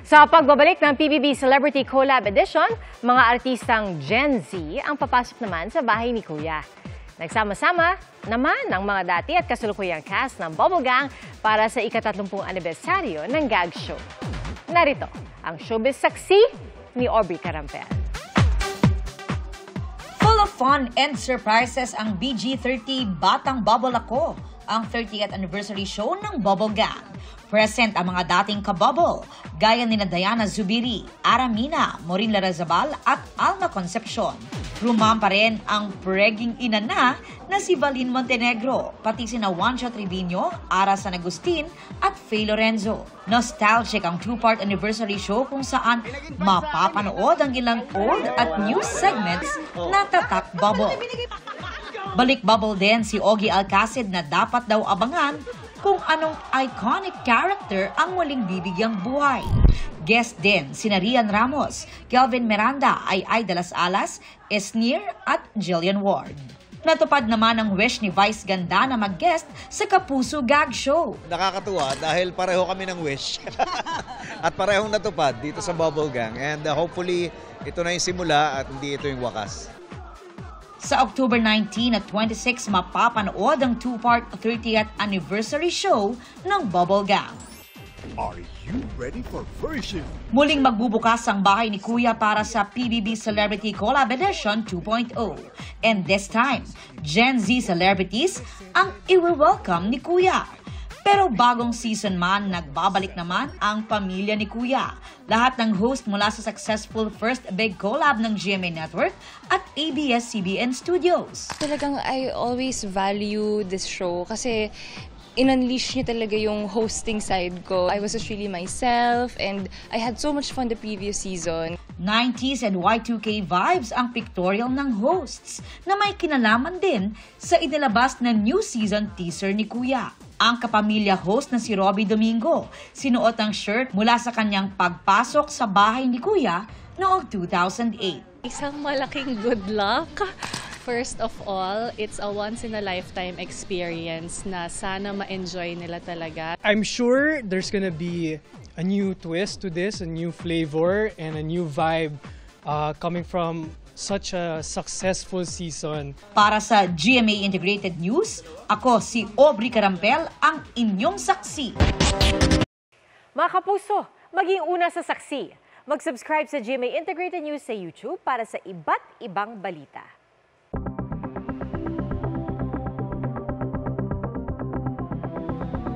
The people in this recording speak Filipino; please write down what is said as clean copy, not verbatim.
Sa pagbabalik ng PBB Celebrity Collab Edition, mga artistang Gen Z ang papasok naman sa bahay ni Kuya. Nagsama-sama naman ang mga dati at kasalukuyang cast ng Bubble Gang para sa ika-30 anibersaryo ng gag show. Narito ang showbiz saksi ni Aubrey Carampel. Full of fun and surprises ang BG30 Batang Bubble Ako, ang 30th anniversary show ng Bubble Gang. Present ang mga dating kabubble, gaya nina Diana Zubiri, Aramina, Maureen Larrazabal at Alma Concepcion. Rumampa rin ang preging ina na si Valin Montenegro, pati sina Juancho Trevino, Ara San Agustin at Faye Lorenzo. Nostalgic ang two-part anniversary show kung saan mapapanood ang ilang old at new segments na tatak bubble. Balik bubble din si Ogie Alcacid na dapat daw abangan kung anong iconic character ang muling bibigyang buhay. Guest din sina Rian Ramos, Kelvin Miranda, Ay de las Alas, Esnir at Jillian Ward. Natupad naman ang wish ni Vice Ganda na mag-guest sa Kapuso Gag Show. Nakakatuwa dahil pareho kami ng wish at parehong natupad dito sa Bubble Gang, and hopefully ito na yung simula at hindi ito yung wakas. Sa October 19 at 26, mapapanood ang two-part 30th anniversary show ng Bubble Gang. Are you ready for version? Muling magbubukas ang bahay ni Kuya para sa PBB Celebrity Collab Edition 2.0. And this time, Gen Z celebrities ang i-welcome ni Kuya. Pero bagong season man, nagbabalik naman ang pamilya ni Kuya. Lahat ng host mula sa successful first big collab ng GMA Network at ABS-CBN Studios. Talagang I always value this show kasi in-unleash niya talaga yung hosting side ko. I was just really myself and I had so much fun the previous season. 90s and Y2K vibes ang pictorial ng hosts na may kinalaman din sa inilabas na new season teaser ni Kuya. Ang kapamilya host na si Robbie Domingo, sinuot ang shirt mula sa kanyang pagpasok sa bahay ni Kuya noong 2008. Isang malaking good luck. First of all, it's a once-in-a-lifetime experience na sana ma-enjoy nila talaga. I'm sure there's gonna be a new twist to this, a new flavor, and a new vibe coming from such a successful season. Para sa GMA Integrated News, ako si Aubrey Carampel, ang inyong saksi. Mga kapuso, maging una sa saksi. Mag-subscribe sa GMA Integrated News sa YouTube para sa iba't ibang balita.